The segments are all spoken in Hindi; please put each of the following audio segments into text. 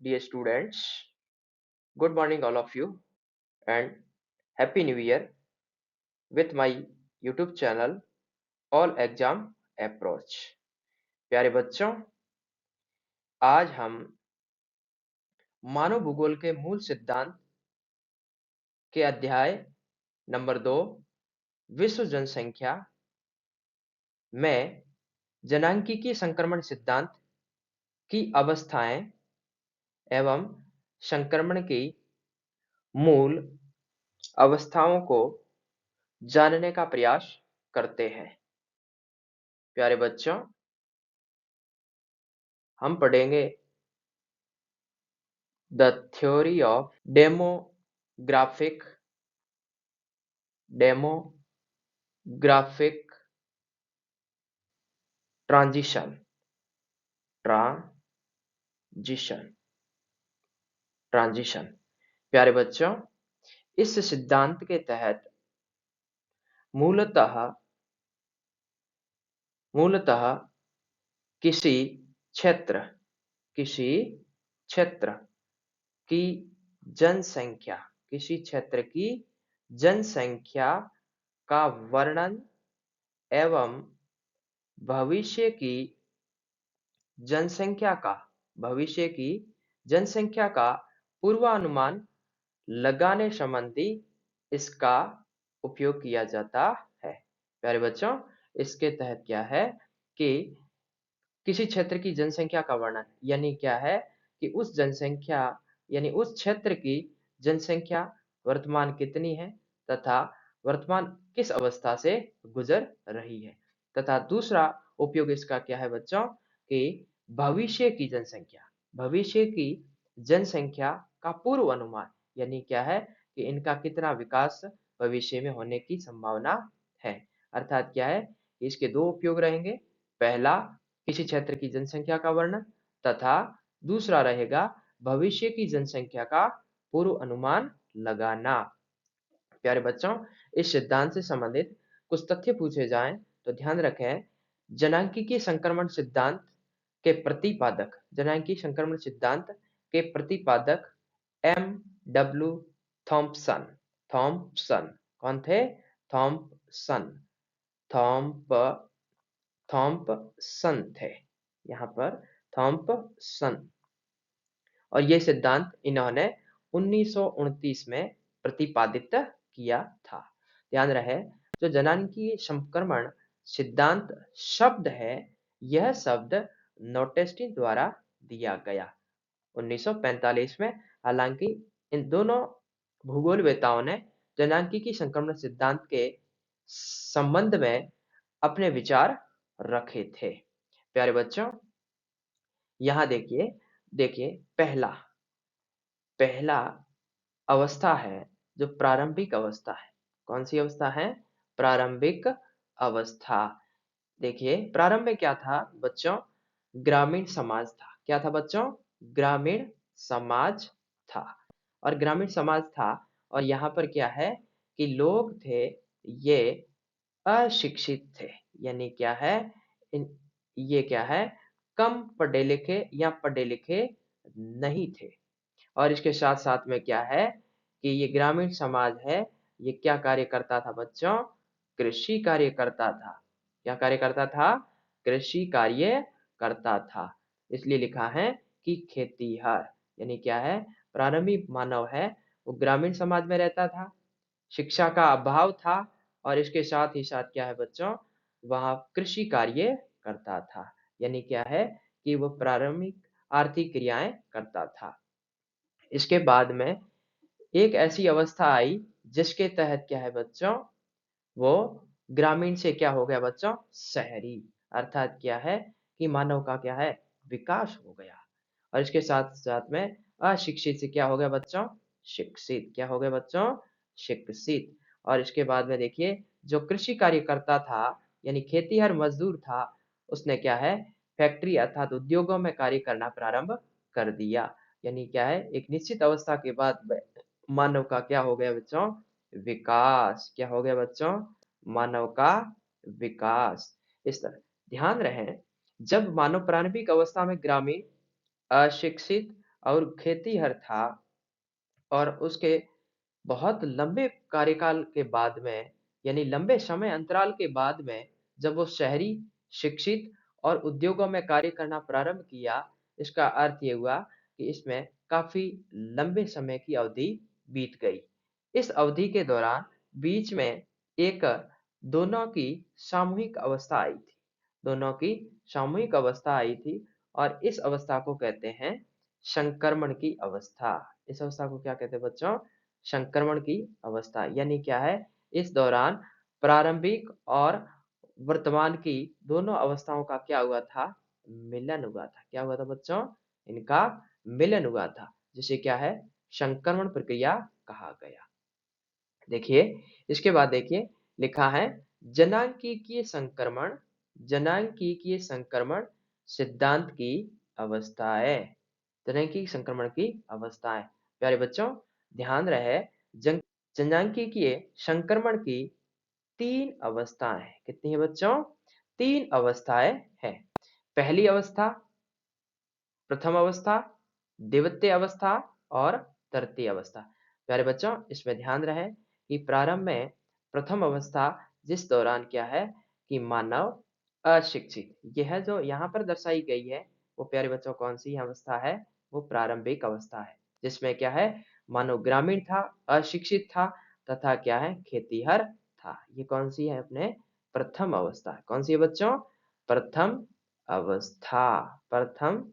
dear students. Good morning, all of you, and Happy New Year with my YouTube channel All Exam Approach. प्यारे बच्चों, आज हम मानव भूगोल के मूल सिद्धांत के अध्याय नंबर 2 विश्व जनसंख्या में जनांकीय संक्रमण सिद्धांत की अवस्थाएं एवं संक्रमण की मूल अवस्थाओं को जानने का प्रयास करते हैं। प्यारे बच्चों, हम पढ़ेंगे the theory of demographic transition प्यारे बच्चों, इस सिद्धांत के तहत मूलतः किसी क्षेत्र की जनसंख्या का वर्णन एवं भविष्य की जनसंख्या का पूर्वानुमान लगाने संबंधी इसका उपयोग किया जाता है। प्यारे बच्चों, इसके तहत क्या है कि किसी क्षेत्र की जनसंख्या का वर्णन यानी क्या है कि उस क्षेत्र की जनसंख्या वर्तमान कितनी है तथा वर्तमान किस अवस्था से गुजर रही है, तथा दूसरा उपयोग इसका क्या है बच्चों कि भविष्य की जनसंख्या का पूर्व अनुमान यानी क्या है कि इनका कितना विकास भविष्य में होने की संभावना है। अर्थात क्या है, इसके दो उपयोग रहेंगे। पहला, किसी क्षेत्र की जनसंख्या का वर्णन तथा दूसरा रहेगा भविष्य की जनसंख्या का पूर्व अनुमान लगाना। प्यारे बच्चों, इस सिद्धांत से संबंधित कुछ तथ्य पूछे जाएं तो ध्यान रखें, जनांकीय संक्रमण सिद्धांत के प्रतिपादक M.W. थॉम्पसन कौन थे? थॉम्पसन थे, यहाँ पर थॉम्पसन। और ये सिद्धांत इन्होंने 1929 में प्रतिपादित किया था। ध्यान रहे, जो जनांकीय संक्रमण सिद्धांत शब्द है, यह शब्द नोटेस्टिन द्वारा दिया गया 1945 में। हालांकि इन दोनों भूगोलवेताओं ने जनांकीय संक्रमण सिद्धांत के संबंध में अपने विचार रखे थे। प्यारे बच्चों, यहाँ देखिए पहला अवस्था है जो प्रारंभिक अवस्था है। कौन सी अवस्था है? प्रारंभिक अवस्था। देखिए, प्रारंभ में क्या था बच्चों? ग्रामीण समाज था। क्या था बच्चों? ग्रामीण समाज था। और ग्रामीण समाज था और यहाँ पर क्या है कि लोग थे ये अशिक्षित थे, यानी क्या है ये क्या है, कम पढ़े लिखे या पढ़े लिखे नहीं थे। और इसके साथ साथ में क्या है कि ये ग्रामीण समाज है, ये क्या कार्य करता था बच्चों? कृषि कार्य करता था। क्या कार्य करता था? कृषि कार्य करता था। इसलिए लिखा है कि खेतीहर, यानी क्या है, प्रारंभिक मानव है वो ग्रामीण समाज में रहता था, शिक्षा का अभाव था और इसके साथ ही साथ क्या है बच्चों, वह कृषि कार्य करता था, यानी क्या है कि वो प्रारंभिक आर्थिक क्रियाएं करता था। इसके बाद में एक ऐसी अवस्था आई जिसके तहत क्या है बच्चों, वो ग्रामीण से क्या हो गया बच्चों? शहरी। अर्थात क्या है कि मानव का क्या है? विकास हो गया। और इसके साथ साथ में अशिक्षित से क्या हो गया बच्चों? शिक्षित। क्या हो गया बच्चों? शिक्षित। और इसके बाद में देखिए, जो कृषि कार्य करता था यानी खेतीहर मजदूर था, उसने क्या है, फैक्ट्री अर्थात उद्योगों में कार्य करना प्रारंभ कर दिया। यानी क्या है, एक निश्चित अवस्था के बाद मानव का क्या हो गया बच्चों? विकास। क्या हो गया बच्चों? मानव का विकास। इस तरह ध्यान रहे, जब मानव प्रारंभिक अवस्था में ग्रामीण, अशिक्षित और खेतीहर था और उसके बहुत लंबे कार्यकाल के बाद में यानी लंबे समय अंतराल के बाद में जब वो शहरी, शिक्षित और उद्योगों में कार्य करना प्रारंभ किया, इसका अर्थ ये हुआ कि इसमें काफ़ी लंबे समय की अवधि बीत गई। इस अवधि के दौरान बीच में एक दोनों की सामूहिक अवस्था आई थी। दोनों की सामूहिक अवस्था आई थी और इस अवस्था को कहते हैं संक्रमण की अवस्था। इस अवस्था को क्या कहते हैं बच्चों? संक्रमण की अवस्था। यानी क्या है? इस दौरान प्रारंभिक और वर्तमान की दोनों अवस्थाओं का क्या हुआ था? मिलन हुआ था। क्या हुआ था बच्चों? इनका मिलन हुआ था, जिसे क्या है? संक्रमण प्रक्रिया कहा गया। देखिए, इसके बाद देखिए लिखा है जनांकीय संक्रमण सिद्धांत की अवस्थाएं। जनांकीय संक्रमण की अवस्थाएं। प्यारे बच्चों, ध्यान रहे जन जनांकीय संक्रमण की 3 अवस्थाएं हैं। कितनी है बच्चों? 3 अवस्थाएं हैं। पहली अवस्था, प्रथम अवस्था, द्वितीय अवस्था और तृतीय अवस्था। प्यारे बच्चों, इसमें ध्यान रहे कि प्रारंभ में प्रथम अवस्था जिस दौरान क्या है कि मानव अशिक्षित, यह जो यहाँ पर दर्शाई गई है, वो प्यारे बच्चों कौन सी अवस्था है? वो प्रारंभिक अवस्था है, जिसमें क्या है? मानव ग्रामीण था, अशिक्षित था तथा क्या है? खेतीहर था। ये कौन सी है? अपने प्रथम अवस्था। कौन सी है बच्चों? प्रथम अवस्था। प्रथम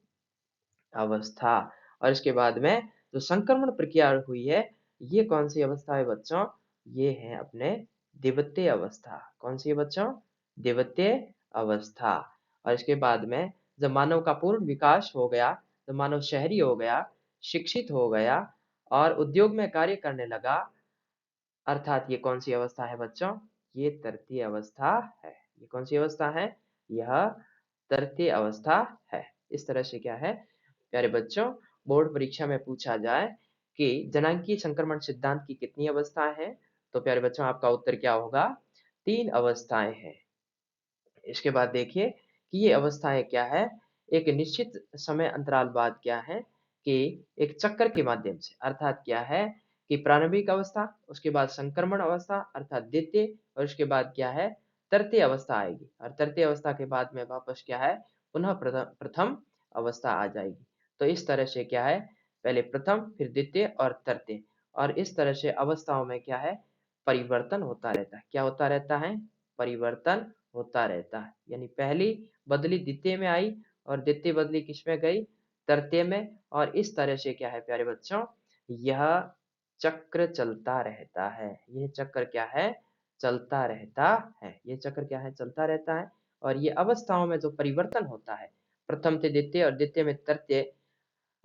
अवस्था। और इसके बाद में जो संक्रमण प्रक्रिया हुई है, ये कौन सी अवस्था है बच्चों? ये है अपने द्वितीय अवस्था। कौन सी है बच्चों? द्वितीय अवस्था। और इसके बाद में जब मानव का पूर्ण विकास हो गया, जब मानव शहरी हो गया, शिक्षित हो गया और उद्योग में कार्य करने लगा, अर्थात ये कौन सी अवस्था है बच्चों? ये तृतीय अवस्था है। ये कौन सी अवस्था है? यह तृतीय अवस्था है। इस तरह से क्या है प्यारे बच्चों, बोर्ड परीक्षा में पूछा जाए कि जनांकीय संक्रमण सिद्धांत की कितनी अवस्थाएं हैं, तो प्यारे बच्चों आपका उत्तर क्या होगा? 3 अवस्थाएं हैं। इसके बाद देखिए कि ये अवस्थाएं क्या है? एक निश्चित समय अंतराल बाद क्या है कि एक चक्र के माध्यम से, अर्थात क्या है कि प्रारंभिक अवस्था, उसके बाद संक्रमण अवस्था अर्थात द्वितीय, और उसके बाद क्या है? तृतीय अवस्था आएगी और तृतीय अवस्था के बाद में वापस क्या है? पुनः प्रथम अवस्था आ जाएगी। तो इस तरह से क्या है? पहले प्रथम, फिर द्वितीय और तृतीय, और इस तरह से अवस्थाओं में क्या है? परिवर्तन होता रहता है। क्या होता रहता है? परिवर्तन होता रहता है। यानी पहली बदली द्वितीय में आई और द्वितीय बदली किसमें गई? तृतीय में। और इस तरह से क्या है प्यारे बच्चों? यह चक्र चलता रहता है। यह चक्र क्या है? चलता रहता है। ये चक्र क्या है? चलता रहता है। और ये अवस्थाओं में जो परिवर्तन होता है, प्रथम से द्वितीय और द्वितीय में तृतीय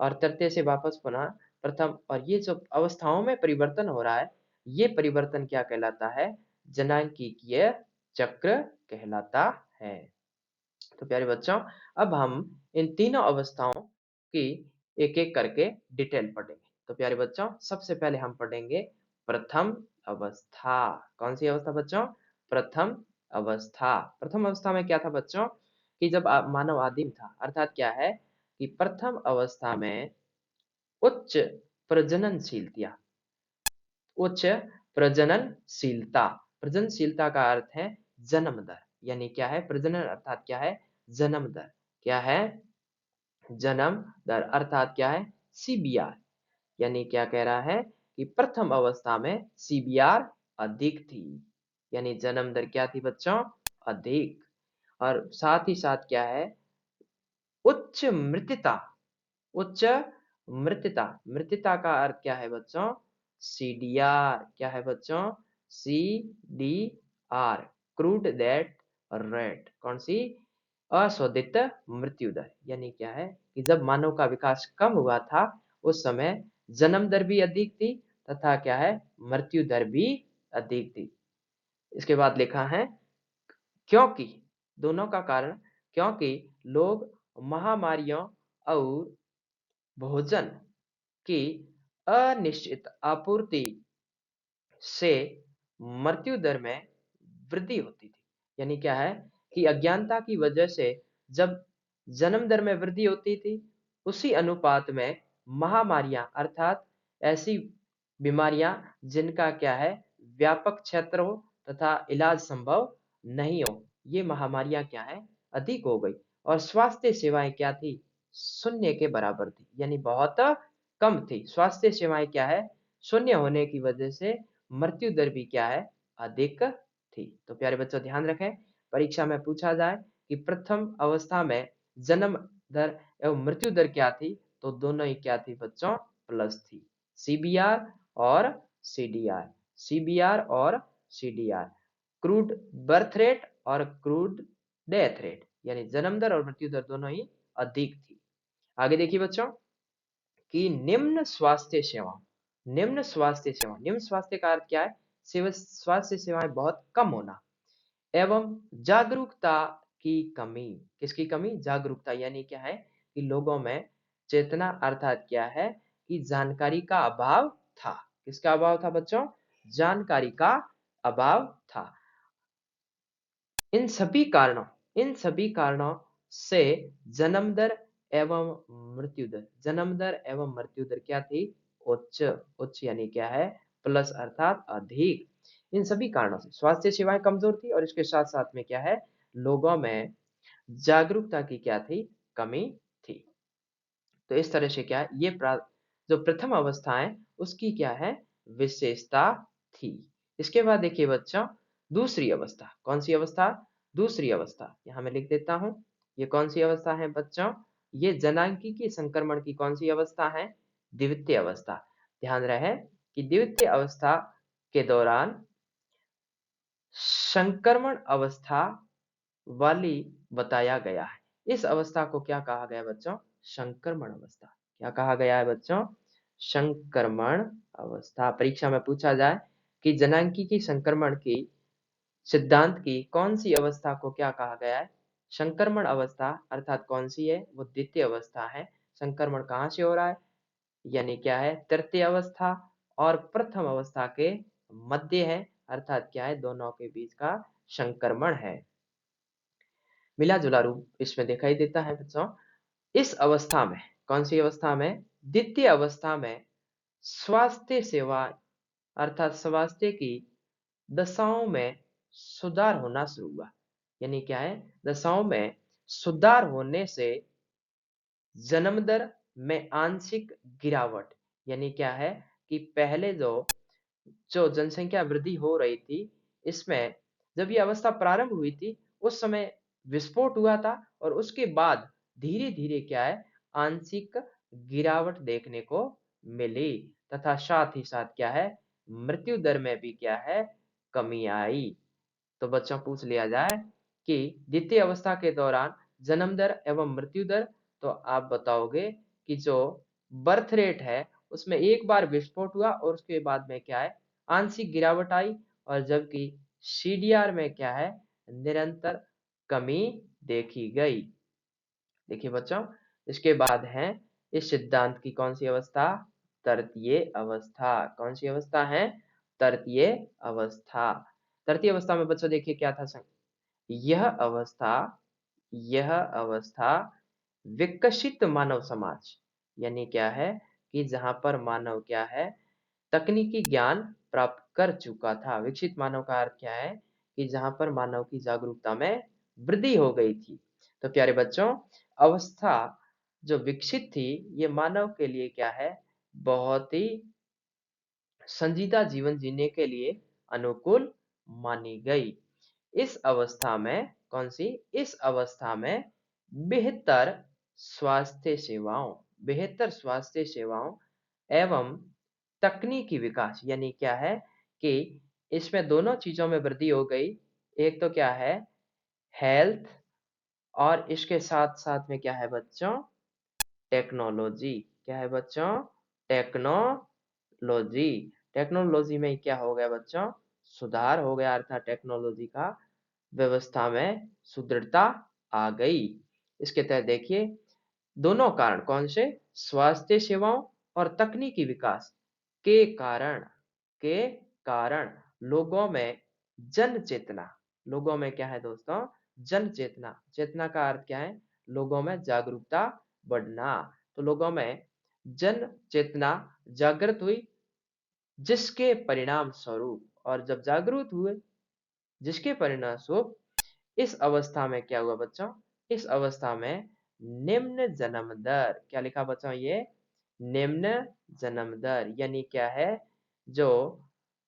और तृतीय से वापस पुनः प्रथम, और ये जो अवस्थाओं में परिवर्तन हो रहा है, ये परिवर्तन क्या कहलाता है? जनांकीय चक्र कहलाता है। तो प्यारे बच्चों, अब हम इन तीनों अवस्थाओं की एक-एक करके डिटेल पढ़ेंगे। तो प्यारे बच्चों, सबसे पहले हम पढ़ेंगे प्रथम अवस्था। कौन सी अवस्था बच्चों? प्रथम अवस्था। प्रथम अवस्था में क्या था बच्चों? कि जब मानव आदिम था, अर्थात क्या है कि प्रथम अवस्था में उच्च प्रजननशीलता, उच्च प्रजननशीलता। प्रजननशीलता का अर्थ है जन्म दर। यानी क्या है? प्रजनन अर्थात क्या है? जन्म दर। क्या है? जन्म दर अर्थात क्या है? सीबीआर। यानी क्या कह रहा है कि प्रथम अवस्था में सीबीआर अधिक थी। यानी जन्म दर क्या थी बच्चों? अधिक। और साथ ही साथ क्या है? उच्च मृत्यता। उच्च मृत्यता। मृत्यता का अर्थ क्या है बच्चों? सीडीआर। क्या है बच्चों? CDR, crude death rate. कौन सी? अशोधित मृत्यु दर। यानी क्या है कि जब मानव का विकास कम हुआ था, उस समय जन्म दर भी अधिक थी तथा क्या है? मृत्यु दर भी अधिक थी। इसके बाद लिखा है क्योंकि, दोनों का कारण, क्योंकि लोग महामारियों और भोजन की अनिश्चित आपूर्ति से मृत्यु दर में वृद्धि होती थी। यानी क्या है कि अज्ञानता की वजह से जब जन्म दर में वृद्धि होती थी, उसी अनुपात में महामारियां अर्थात ऐसी बीमारियां जिनका क्या है व्यापक क्षेत्र हो तथा इलाज संभव नहीं हो, ये महामारियां क्या है अधिक हो गई। और स्वास्थ्य सेवाएं क्या थी शून्य के बराबर थी, यानी बहुत कम थी। स्वास्थ्य सेवाएं क्या है शून्य होने की वजह से मृत्यु दर भी क्या है अधिक थी। तो प्यारे बच्चों ध्यान रखें, परीक्षा में पूछा जाए कि प्रथम अवस्था में जन्म दर एवं मृत्यु दर क्या थी, तो दोनों ही क्या थी बच्चों प्लस थी। सीबीआर और सीडीआर, सीबीआर और सीडीआर, क्रूड बर्थ रेट और क्रूड डेथ रेट, यानी जन्म दर और मृत्यु दर दोनों ही अधिक थी। आगे देखिए बच्चों कि निम्न स्वास्थ्य सेवा, निम्न स्वास्थ्य सेवा, निम्न स्वास्थ्य का अर्थ क्या है स्वास्थ्य सेवाएं बहुत कम होना एवं जागरूकता की कमी। किसकी कमी जागरूकता, यानी क्या है कि लोगों में चेतना अर्थात क्या है कि जानकारी का अभाव था। किसका अभाव था बच्चों जानकारी का अभाव था। इन सभी कारणों से जन्म दर एवं मृत्यु दर, जन्म दर एवं मृत्यु दर क्या थी उच्च, उच्च यानी क्या है प्लस अर्थात अधिक। इन सभी कारणों से स्वास्थ्य सेवाएं कमजोर थी और इसके साथ साथ में क्या है लोगों में जागरूकता की क्या थी कमी थी। तो इस तरह से क्या है ये जो प्रथम अवस्था है उसकी क्या है विशेषता थी। इसके बाद देखिए बच्चों दूसरी अवस्था, कौन सी अवस्था दूसरी अवस्था, यहां मैं लिख देता हूं ये कौन सी अवस्था है बच्चों, ये जनांगीय संक्रमण की कौन सी अवस्था है द्वितीय अवस्था। ध्यान रहे कि द्वितीय अवस्था के दौरान संक्रमण अवस्था वाली बताया गया है। इस अवस्था को क्या कहा गया है बच्चों संक्रमण अवस्था। क्या कहा गया है बच्चों संक्रमण अवस्था। परीक्षा में पूछा जाए कि जनांगीय संक्रमण की सिद्धांत की कौन सी अवस्था को क्या कहा गया है संक्रमण अवस्था, अर्थात कौन सी है वो द्वितीय अवस्था है। संक्रमण कहां से हो रहा है यानी क्या है तृतीय अवस्था और प्रथम अवस्था के मध्य है, अर्थात क्या है दोनों के बीच का संक्रमण है। मिला जुला रूप इसमें दिखाई देता है बच्चों। इस अवस्था में कौन सी अवस्था में द्वितीय अवस्था में स्वास्थ्य सेवा अर्थात स्वास्थ्य की दशाओं में सुधार होना शुरू हुआ। यानी क्या है दशाओं में सुधार होने से जन्म दर में आंशिक गिरावट, यानी क्या है कि पहले जो जो जनसंख्या वृद्धि हो रही थी इसमें जब ये अवस्था प्रारंभ हुई थी उस समय विस्फोट हुआ था और उसके बाद धीरे धीरे क्या है आंशिक गिरावट देखने को मिली तथा साथ ही साथ क्या है मृत्यु दर में भी क्या है कमी आई। तो बच्चों पूछ लिया जाए कि द्वितीय अवस्था के दौरान जन्म दर एवं मृत्यु दर, तो आप बताओगे कि जो बर्थ रेट है उसमें एक बार विस्फोट हुआ और उसके बाद में क्या है आंशिक गिरावट आई, और जबकि सीडीआर में क्या है निरंतर कमी देखी गई। देखिए बच्चों इसके बाद है इस सिद्धांत की कौन सी अवस्था तृतीय अवस्था। कौन सी अवस्था है तृतीय अवस्था। तृतीय अवस्था में बच्चों देखिए क्या था यह अवस्था, यह अवस्था विकसित मानव समाज, यानी क्या है कि जहां पर मानव क्या है तकनीकी ज्ञान प्राप्त कर चुका था। विकसित मानव का अर्थ क्या है कि जहां पर मानव की जागरूकता में वृद्धि हो गई थी। तो प्यारे बच्चों अवस्था जो विकसित थी ये मानव के लिए क्या है बहुत ही संजीदा जीवन जीने के लिए अनुकूल मानी गई। इस अवस्था में कौन सी इस अवस्था में बेहतर स्वास्थ्य सेवाओं, बेहतर स्वास्थ्य सेवाओं एवं तकनीकी विकास, यानी क्या है कि इसमें दोनों चीजों में वृद्धि हो गई। एक तो क्या है हेल्थ और इसके साथ साथ में क्या है बच्चों टेक्नोलॉजी। क्या है बच्चों टेक्नोलॉजी। टेक्नोलॉजी में क्या हो गया बच्चों सुधार हो गया, अर्थात टेक्नोलॉजी का व्यवस्था में सुदृढ़ता आ गई। इसके तहत देखिए दोनों कारण कौन से स्वास्थ्य सेवाओं और तकनीकी विकास के कारण, के कारण लोगों में जन चेतना, लोगों में क्या है दोस्तों जन चेतना। चेतना का अर्थ क्या है लोगों में जागरूकता बढ़ना। तो लोगों में जन चेतना जागृत हुई, जिसके परिणाम स्वरूप, और जब जागरूक हुए जिसके परिणाम स्वरूप इस अवस्था में क्या हुआ बच्चों, इस अवस्था में निम्न जन्म दर, क्या लिखा बच्चों, ये निम्न जन्म दर यानी क्या है, जो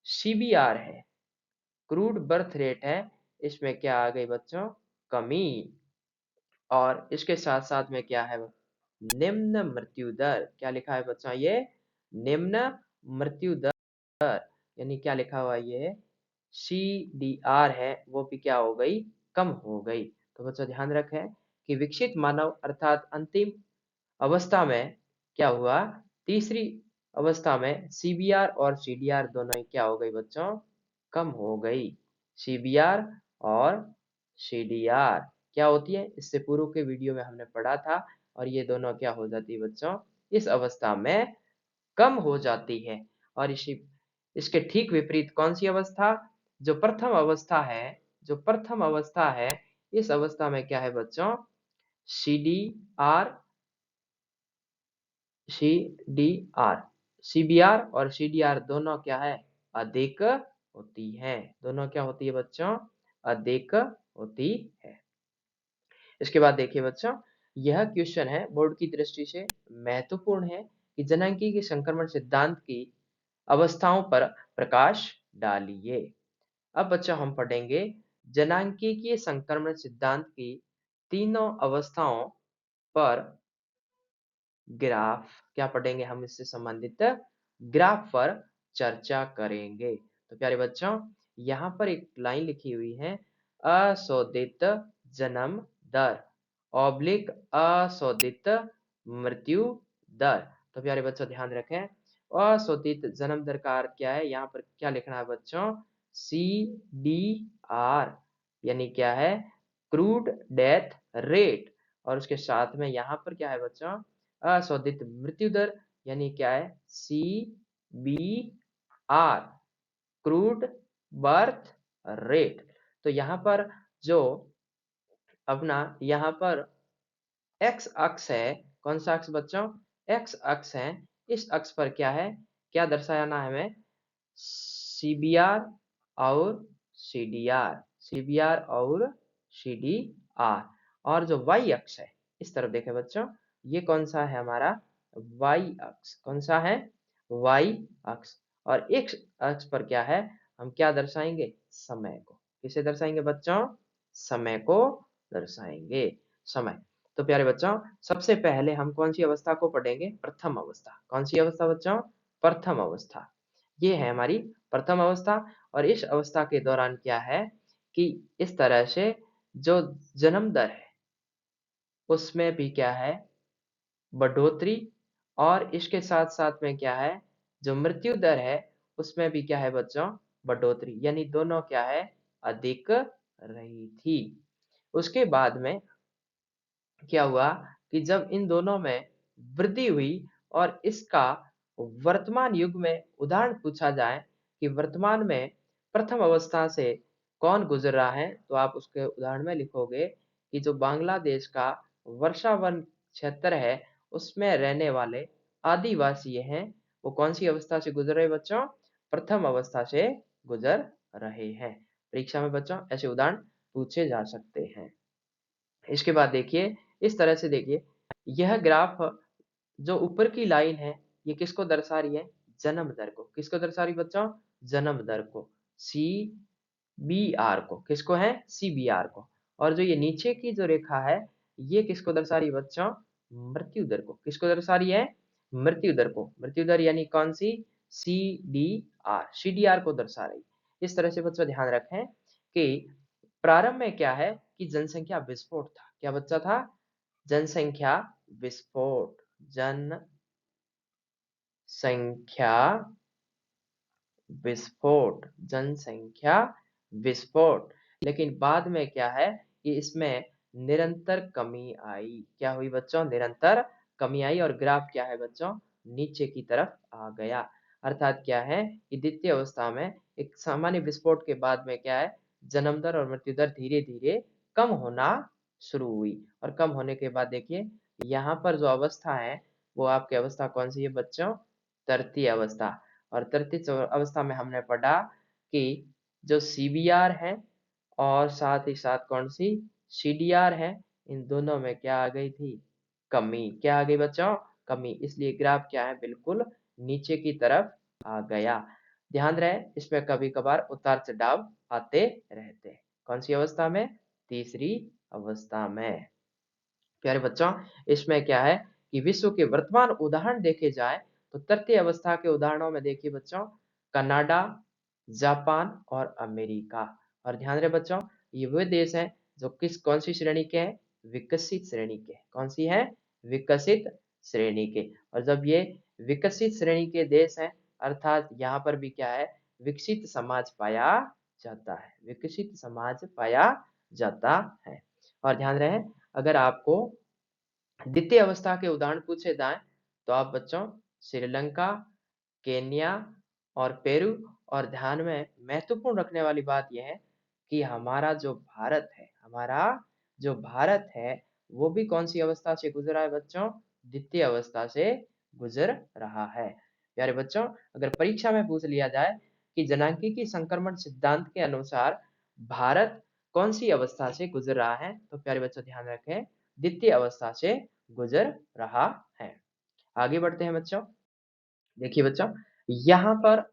सीबीआर है, क्रूड बर्थ रेट है, इसमें क्या आ गई बच्चों, कमी। और इसके साथ साथ में क्या है, निम्न मृत्यु दर, क्या लिखा है बच्चों, ये निम्न मृत्यु दर, यानी क्या लिखा हुआ है, ये CDR है, वो भी क्या हो गई, कम हो गई। तो बच्चों ध्यान रखें कि विकसित मानव अर्थात अंतिम अवस्था में क्या हुआ, तीसरी अवस्था में CBR और CDR दोनों ही क्या हो गई बच्चों, कम हो गई। CBR और CDR क्या होती है, इससे पूर्व के वीडियो में हमने पढ़ा था, और ये दोनों क्या हो जाती है बच्चों, इस अवस्था में कम हो जाती है। और इसके ठीक विपरीत कौन सी अवस्था, जो प्रथम अवस्था है, जो प्रथम अवस्था है, इस अवस्था में क्या है बच्चों, CDR, CDR, CBR और CDR दोनों क्या है, अधिक होती है, दोनों क्या होती है बच्चों, अधिक होती है। इसके बाद देखिए बच्चों, यह क्वेश्चन है बोर्ड की दृष्टि से महत्वपूर्ण है कि जनांगीय संक्रमण सिद्धांत की अवस्थाओं पर प्रकाश डालिए। अब बच्चों हम पढ़ेंगे जनांगीय संक्रमण सिद्धांत की तीनों अवस्थाओं पर ग्राफ, क्या पढ़ेंगे हम, इससे संबंधित ग्राफ पर चर्चा करेंगे। तो प्यारे बच्चों, यहाँ पर एक लाइन लिखी हुई है, अशोधित जन्म दर ऑब्लिक अशोधित मृत्यु दर। तो प्यारे बच्चों ध्यान रखें, अशोधित जन्म दर का अर्थ क्या है, यहाँ पर क्या लिखना है बच्चों, CDR, यानी क्या है, क्रूड डेथ रेट, और उसके साथ में यहाँ पर क्या है बच्चों, अशोधित मृत्यु दर, यानी क्या है, CBR, क्रूड बर्थ रेट। तो यहाँ पर जो अपना यहाँ पर एक्स अक्ष है, कौन सा अक्ष बच्चों, एक्स अक्ष है, इस अक्ष पर क्या है, क्या दर्शाना है हमें, CBR और CDR, CBR और CDR। और जो y अक्ष है, इस तरफ देखें बच्चों, ये कौन सा है हमारा, y अक्ष, कौन सा है, y अक्ष। और x अक्ष पर क्या है, हम क्या दर्शाएंगे, समय को, किसे दर्शाएंगे बच्चों, समय को दर्शाएंगे, समय। तो प्यारे बच्चों, सबसे पहले हम कौन सी अवस्था को पढ़ेंगे, प्रथम अवस्था, कौन सी अवस्था बच्चों, प्रथम अवस्था, ये है हमारी प्रथम अवस्था। और इस अवस्था के दौरान क्या है कि इस तरह से जो जन्म दर है उसमें भी क्या है, बढ़ोतरी, और इसके साथ साथ में क्या है, जो मृत्यु दर है उसमें भी क्या है बच्चों, बढ़ोतरी, यानी दोनों क्या है, अधिक रही थी। उसके बाद में क्या हुआ कि जब इन दोनों में वृद्धि हुई, और इसका वर्तमान युग में उदाहरण पूछा जाए कि वर्तमान में प्रथम अवस्था से कौन गुजर रहा है, तो आप उसके उदाहरण में लिखोगे कि जो बांग्लादेश का वर्षावन क्षेत्र है उसमें रहने वाले आदिवासी हैं, वो कौन सी अवस्था से गुजर रहे बच्चों, प्रथम अवस्था से गुजर रहे हैं। परीक्षा में बच्चों ऐसे उदाहरण पूछे जा सकते हैं। इसके बाद देखिए, इस तरह से देखिए, यह ग्राफ जो ऊपर की लाइन है ये किसको दर्शा रही है, जन्म दर को, किसको दर्शा रही बच्चों, जन्म दर को, CBR को, किसको है, CBR को। और जो ये नीचे की जो रेखा है ये किसको दर्शा रही है बच्चों, मृत्यु दर को, किसको दर्शा रही है, मृत्यु दर को, मृत्यु दर यानी कौन सी, CDR को दर्शा रही। इस तरह से बच्चों ध्यान रखें कि प्रारंभ में क्या है कि जनसंख्या विस्फोट था, क्या बच्चा था, जनसंख्या विस्फोट, जनसंख्या विस्फोट, जनसंख्या विस्फोट। लेकिन बाद में क्या है कि इसमें निरंतर कमी आई, क्या हुई बच्चों, निरंतर कमी आई, और ग्राफ क्या है बच्चों, नीचे की तरफ आ गया। अर्थात क्या है कि द्वितीय अवस्था में एक सामान्य विस्फोट के बाद में क्या है, जन्म दर और मृत्यु दर धीरे धीरे कम होना शुरू हुई, और कम होने के बाद देखिए यहाँ पर जो अवस्था है वो आपकी अवस्था कौन सी है बच्चों? तृतीय अवस्था। और तृतीय अवस्था में हमने पढ़ा कि जो सीबीआर है और साथ ही साथ कौन सी सीडीआर है, इन दोनों में क्या आ गई थी? कमी। क्या आ गई बच्चों? कमी। इसलिए ग्राफ क्या है? बिल्कुल नीचे की तरफ आ गया। ध्यान रहे इसमें कभी कभार उतार चढ़ाव आते रहते हैं। कौन सी अवस्था में? तीसरी अवस्था में। प्यारे बच्चों, इसमें क्या है कि विश्व के वर्तमान उदाहरण देखे जाए तो तृतीय अवस्था के उदाहरणों में देखिए बच्चों, कनाडा, जापान और अमेरिका। और ध्यान रहे बच्चों, ये वे देश हैं जो कौन सी श्रेणी के हैं? विकसित श्रेणी के। कौन सी है? विकसित श्रेणी के। और जब ये विकसित श्रेणी के देश हैं, अर्थात यहाँ पर भी क्या है? विकसित समाज पाया जाता है। विकसित समाज पाया जाता है। और ध्यान रहे, अगर आपको द्वितीय अवस्था के उदाहरण पूछे जाएं तो आप बच्चों श्रीलंका, केन्या और पेरू। और ध्यान में महत्वपूर्ण रखने वाली बात यह है कि हमारा जो भारत है वो भी कौन सी अवस्था से गुजरा है बच्चों? द्वितीय अवस्था से गुजर रहा है। प्यारे बच्चों, अगर परीक्षा में पूछ लिया जाए कि जनांकीय संक्रमण सिद्धांत के अनुसार भारत कौन सी अवस्था से गुजर रहा है, तो प्यारे बच्चों ध्यान रखें, द्वितीय अवस्था से गुजर रहा है। आगे बढ़ते हैं बच्चों। देखिए बच्चों, यहाँ पर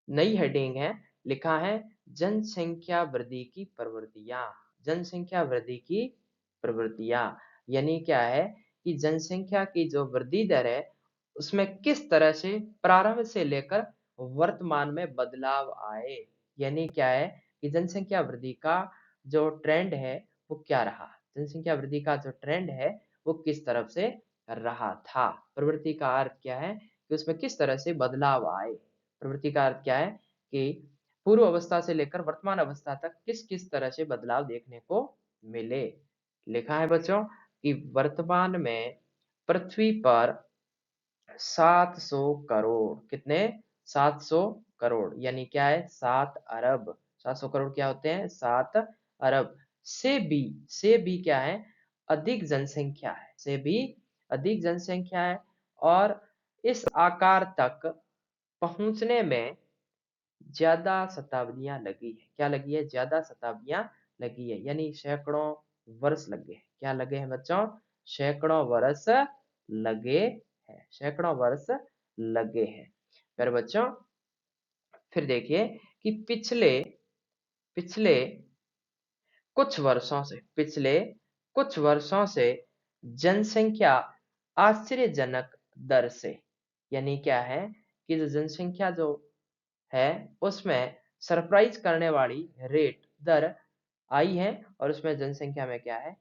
नई हेडिंग है, लिखा है जनसंख्या वृद्धि की प्रवृत्तियां। जनसंख्या वृद्धि की प्रवृत्तियां यानी क्या है कि जनसंख्या की जो वृद्धि दर है उसमें किस तरह से प्रारंभ से लेकर वर्तमान में बदलाव आए। यानी क्या है कि जनसंख्या वृद्धि का जो ट्रेंड है वो क्या रहा, जनसंख्या वृद्धि का जो ट्रेंड है वो किस तरफ से रहा था। प्रवृत्ति का अर्थ क्या है कि उसमें किस तरह से बदलाव आए। प्रवृत्ति का अर्थ क्या है कि पूर्व अवस्था से लेकर वर्तमान अवस्था तक किस किस तरह से बदलाव देखने को मिले। लिखा है बच्चों कि वर्तमान में पृथ्वी पर 700 करोड़, कितने? 700 करोड़ यानी क्या है? 7 अरब। 700 करोड़ क्या होते हैं? 7 अरब से भी क्या है? अधिक जनसंख्या है, से भी अधिक जनसंख्या है। और इस आकार तक पहुंचने में ज्यादा शताब्दियां लगी है। क्या लगी है? ज्यादा शताब्दियां लगी है, यानी सैकड़ों वर्ष लगे हैं। क्या लगे हैं बच्चों? सैकड़ों वर्ष लगे हैं। सैकड़ों वर्ष लगे हैं। फिर बच्चों, फिर देखिए कि पिछले पिछले पिछले कुछ वर्षों से जनसंख्या आश्चर्यजनक दर से, यानी क्या है कि जो जनसंख्या जो है उसमें सरप्राइज करने वाली दर आई है। और उसमें जनसंख्या में क्या है?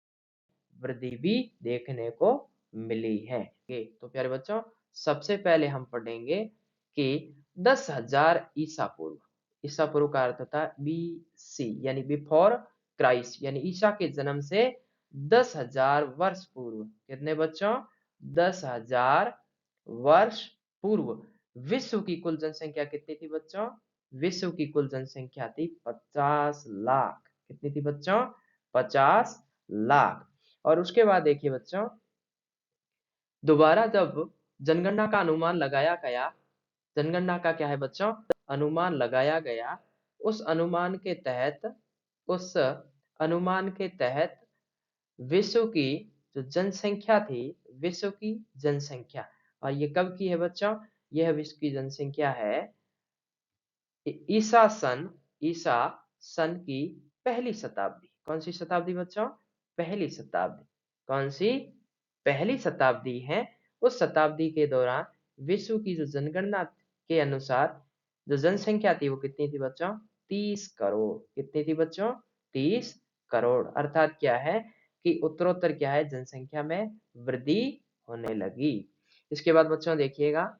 वृद्धि भी देखने को मिली है। तो प्यारे बच्चों, सबसे पहले हम पढ़ेंगे कि 10,000 ईसा पूर्व। ईसा पूर्व का अर्थ होता है BC यानी बिफोर क्राइस्ट, यानी ईसा के जन्म से 10,000 वर्ष पूर्व। कितने बच्चों? 10,000 वर्ष पूर्व विश्व की कुल जनसंख्या कितनी थी बच्चों? विश्व की कुल जनसंख्या थी 50 लाख। कितनी थी बच्चों? 50 लाख। और उसके बाद देखिए बच्चों, दोबारा जब जनगणना का अनुमान लगाया गया, जनगणना का क्या है बच्चों? अनुमान लगाया गया। उस अनुमान के तहत उस अनुमान के तहत विश्व की जो जनसंख्या थी, विश्व की जनसंख्या, और ये कब की है बच्चों? यह विश्व की जनसंख्या है ईसा सन की पहली शताब्दी। कौन सी शताब्दी बच्चों? पहली शताब्दी। कौन सी? पहली शताब्दी है। उस शताब्दी के दौरान विश्व की जो जनगणना के अनुसार जो जनसंख्या थी वो कितनी थी बच्चों? 30 करोड़। कितनी थी बच्चों? 30 करोड़। अर्थात क्या है कि उत्तरोत्तर क्या है? जनसंख्या में वृद्धि होने लगी। इसके बाद बच्चों देखिएगा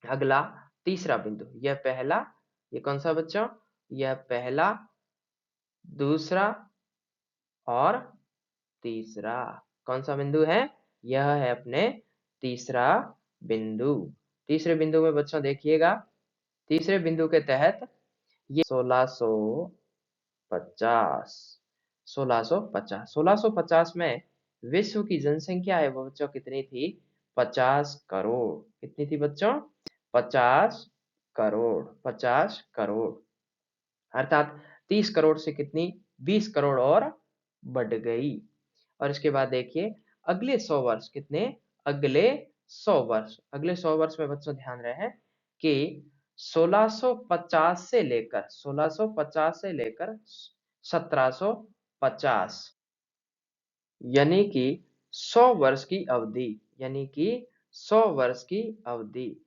अगला तीसरा बिंदु, ये कौन सा बच्चों? यह पहला, दूसरा और तीसरा। कौन सा बिंदु है? यह है अपने तीसरा बिंदु। तीसरे बिंदु में बच्चों देखिएगा, तीसरे बिंदु के तहत ये 1650 1650 में विश्व की जनसंख्या है वो बच्चों कितनी थी? 50 करोड़। कितनी थी बच्चों? 50 करोड़, 50 करोड़। अर्थात 30 करोड़ से कितनी 20 करोड़ और बढ़ गई। और इसके बाद देखिए अगले 100 वर्ष कितने, अगले 100 वर्ष में बच्चों ध्यान रहे कि 1650 से लेकर 1750 यानी कि 100 वर्ष की अवधि, यानी कि 100 वर्ष की अवधि,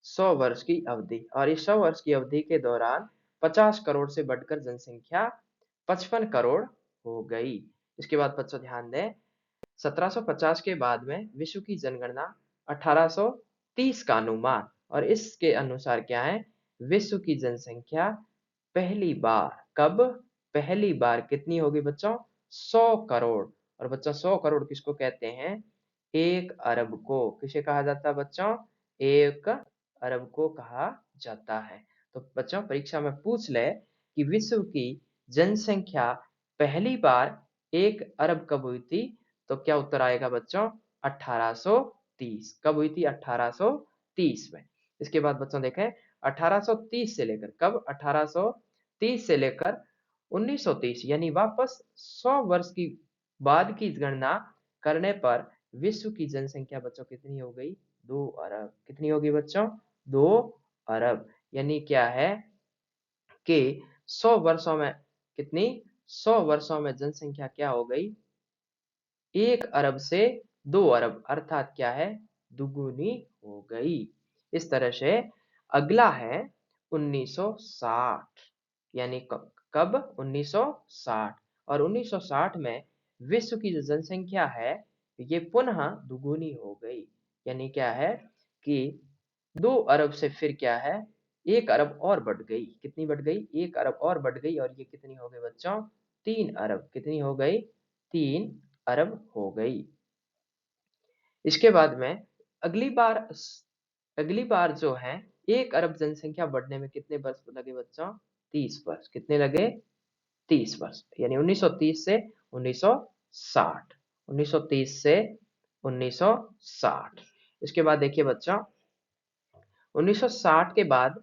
100 वर्ष की अवधि। और इस 100 वर्ष की अवधि के दौरान 50 करोड़ से बढ़कर जनसंख्या 55 करोड़ हो गई। इसके बाद बच्चों ध्यान दें 1750 के बाद में विश्व की जनगणना 1830 का अनुमान, और इसके अनुसार क्या है, विश्व की जनसंख्या पहली बार कब, पहली बार कितनी होगी बच्चों, 100 करोड़। और बच्चों 100 करोड़ किसको कहते हैं, 1 अरब को। किसे कहा जाता है बच्चों, 1 अरब को कहा जाता है। तो बच्चों परीक्षा में पूछ ले कि विश्व की जनसंख्या पहली बार 1 अरब कब हुई थी, तो क्या उत्तर आएगा बच्चों, 1830। कब हुई थी, 1830 में। इसके बाद बच्चों देखें 1830 से लेकर कब, 1830 से लेकर 1930 यानी वापस 100 वर्ष की बाद की गणना करने पर विश्व की जनसंख्या बच्चों कितनी हो गई, 2 अरब। कितनी होगी बच्चों, 2 अरब। यानी क्या है कि 100 वर्षों में कितनी, 100 वर्षों में जनसंख्या क्या हो गई, 1 अरब से 2 अरब, अर्थात क्या है, दुगुनी हो गई। इस तरह से अगला है 1960, यानी कब, 1960। और 1960 में विश्व की जो जनसंख्या है ये पुनः दुगुनी हो गई। यानी क्या है कि 2 अरब से फिर क्या है, 1 अरब और बढ़ गई। कितनी बढ़ गई, 1 अरब और बढ़ गई। और ये कितनी हो गई बच्चों, 3 अरब। कितनी हो गई, 3 अरब हो गई। इसके बाद में अगली बार जो है 1 अरब जनसंख्या बढ़ने में कितने वर्ष लगे बच्चों, 30 वर्ष। कितने लगे, 30 वर्ष। यानी 1930 से 1960, 1930 से 1960। इसके बाद देखिए बच्चों 1960 के बाद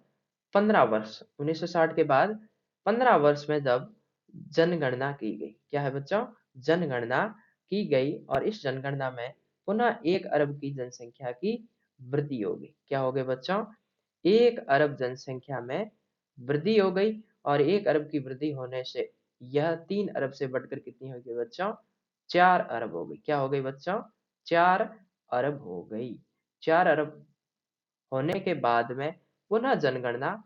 15 वर्ष, 1960 के बाद 15 वर्ष में जब जनगणना की गई, क्या है बच्चों, जनगणना की गई। और इस जनगणना में पुनः 1 अरब की जनसंख्या की वृद्धि हो गई। क्या हो गई बच्चों, 1 अरब जनसंख्या में वृद्धि हो गई। और 1 अरब की वृद्धि होने से यह 3 अरब से बढ़कर कितनी हो गई बच्चों, 4 अरब हो गई। क्या हो गई बच्चों, 4 अरब हो गई। 4 अरब होने के बाद में पुनः जनगणना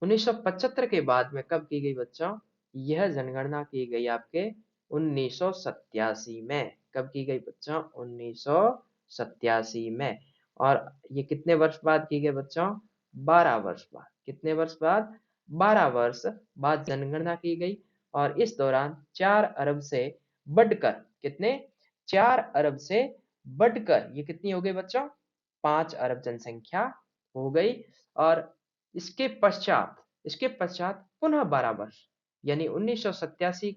1975 के बाद में कब की गई बच्चों, यह जनगणना की गई आपके 1987 में। कब की गई बच्चों, 1987 में। और ये कितने वर्ष बाद की गई बच्चों, 12 वर्ष बाद। कितने वर्ष बाद, 12 वर्ष बाद जनगणना की गई। और इस दौरान 4 अरब से बढ़कर कितने, 4 अरब से बढ़कर ये कितनी हो गई बच्चों, 5 अरब जनसंख्या हो गई। और इसके पश्चात पुनः 12 वर्ष, यानी 1987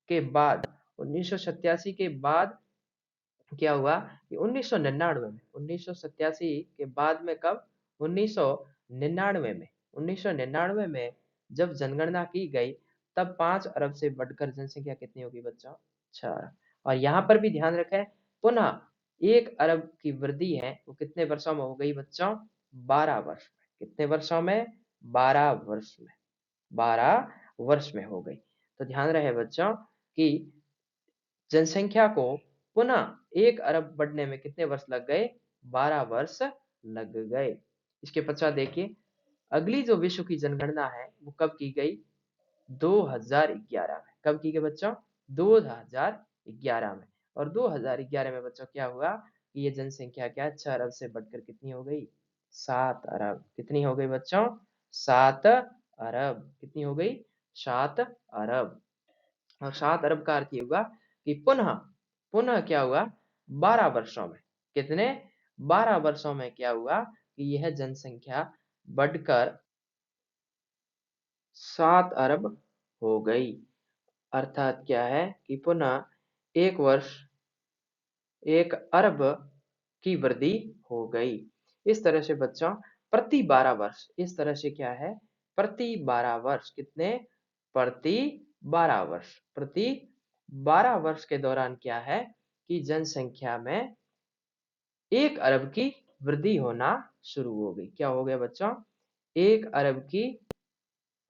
के बाद 1987 के बाद क्या हुआ कि 1987 के बाद में कब, 1999 में, 1999 में जब जनगणना की गई तब 5 अरब से बढ़कर जनसंख्या कितनी होगी बच्चों, 6 अरब। और यहाँ पर भी ध्यान रखें पुनः 1 अरब की वृद्धि है वो कितने वर्षों में हो गई बच्चों, 12 वर्ष में। कितने वर्षों में, 12 वर्ष में, 12 वर्ष में हो गई। तो ध्यान रहे बच्चों कि जनसंख्या को पुनः 1 अरब बढ़ने में कितने वर्ष लग गए, 12 वर्ष लग गए। इसके पश्चात देखिए अगली जो विश्व की जनगणना है वो कब की गई, 2011 में। कब की गई बच्चों, 2011 में। और 2011 में बच्चों क्या हुआ कि ये जनसंख्या क्या 6 अरब से बढ़कर कितनी हो गई, 7 अरब। कितनी हो गई बच्चों, 7 अरब। कितनी हो गई, 7 अरब। और 7 अरब का अर्थ ये हुआ कि पुनः पुनः क्या हुआ, 12 वर्षों में। कितने, 12 वर्षों में क्या हुआ कि यह जनसंख्या बढ़कर 7 अरब हो गई। अर्थात क्या है कि पुनः 1 वर्ष 1 अरब की वृद्धि हो गई। इस तरह से बच्चों प्रति 12 वर्ष, इस तरह से क्या है, प्रति 12 वर्ष, कितने, प्रति 12 वर्ष, प्रति 12 वर्ष के दौरान क्या है कि जनसंख्या में 1 अरब की वृद्धि होना शुरू हो गई। क्या हो गया बच्चों, 1 अरब की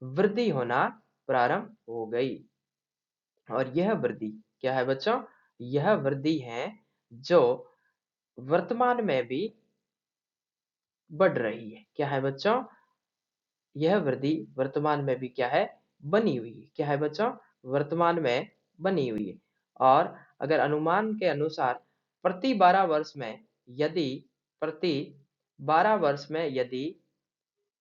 वृद्धि होना प्रारंभ हो गई। और यह वृद्धि क्या है बच्चों, यह वृद्धि है जो वर्तमान में भी बढ़ रही है। क्या है बच्चों, यह वृद्धि वर्तमान में भी क्या है, बनी हुई है। क्या है बच्चों, वर्तमान में बनी हुई है। और अगर अनुमान के अनुसार प्रति 12 वर्ष में यदि प्रति 12 वर्ष में यदि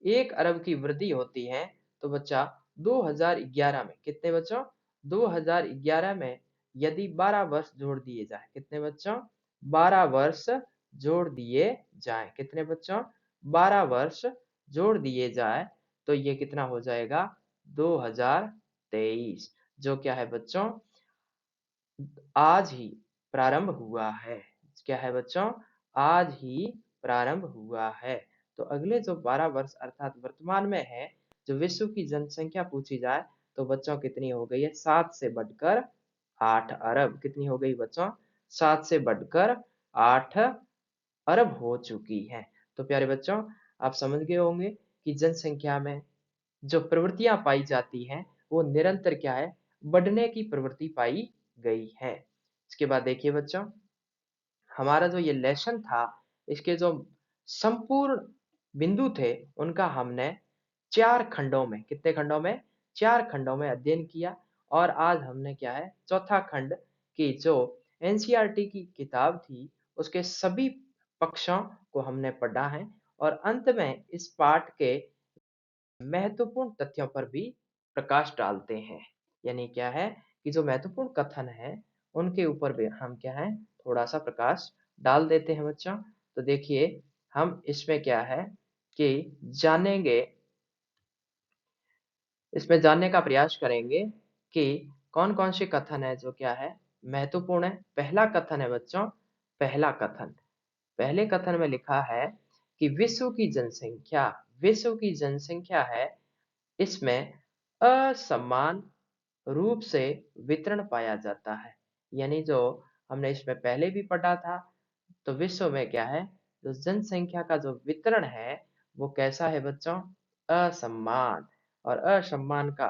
1 अरब की वृद्धि होती है तो बच्चा 2011 में कितने बच्चों, 2011 में यदि 12 वर्ष जोड़ दिए जाए, कितने बच्चों, 12 वर्ष जोड़ दिए जाए, कितने बच्चों, 12 वर्ष जोड़ दिए जाए तो ये कितना हो जाएगा, 2023, जो क्या है बच्चों, आज ही प्रारंभ हुआ है। क्या है बच्चों, आज ही प्रारंभ हुआ है। तो अगले जो 12 वर्ष अर्थात वर्तमान में है, जो विश्व की जनसंख्या पूछी जाए तो बच्चों कितनी हो गई है, 7 से बढ़कर 8 अरब, कितनी हो गई बच्चों, 7 से बढ़कर 8 अरब हो चुकी है। तो प्यारे बच्चों, आप समझ गए होंगे कि जनसंख्या में जो प्रवृत्तियां पाई जाती हैं वो निरंतर क्या है, बढ़ने की प्रवृत्ति पाई गई है। इसके बाद देखिए बच्चों, हमारा जो ये लेसन था, इसके जो संपूर्ण बिंदु थे उनका हमने 4 खंडों में, कितने खंडों में, 4 खंडों में अध्ययन किया। और आज हमने क्या है, चौथा खंड की जो एनसीईआरटी की किताब थी उसके सभी पक्षों को हमने पढ़ा है। और अंत में इस पाठ के महत्वपूर्ण तथ्यों पर भी प्रकाश डालते हैं। यानी क्या है कि जो महत्वपूर्ण कथन है उनके ऊपर भी हम क्या है, थोड़ा सा प्रकाश डाल देते हैं बच्चों। तो देखिए, हम इसमें क्या है कि जानेंगे, इसमें जानने का प्रयास करेंगे कि कौन कौन से कथन है जो क्या है, महत्वपूर्ण है। पहला कथन है बच्चों, पहला कथन, पहले कथन में लिखा है कि विश्व की जनसंख्या है, इसमें असमान रूप से वितरण पाया जाता है। यानी जो हमने इसमें पहले भी पढ़ा था, तो विश्व में क्या है, जो जनसंख्या का जो वितरण है वो कैसा है बच्चों, असमान। और असमान का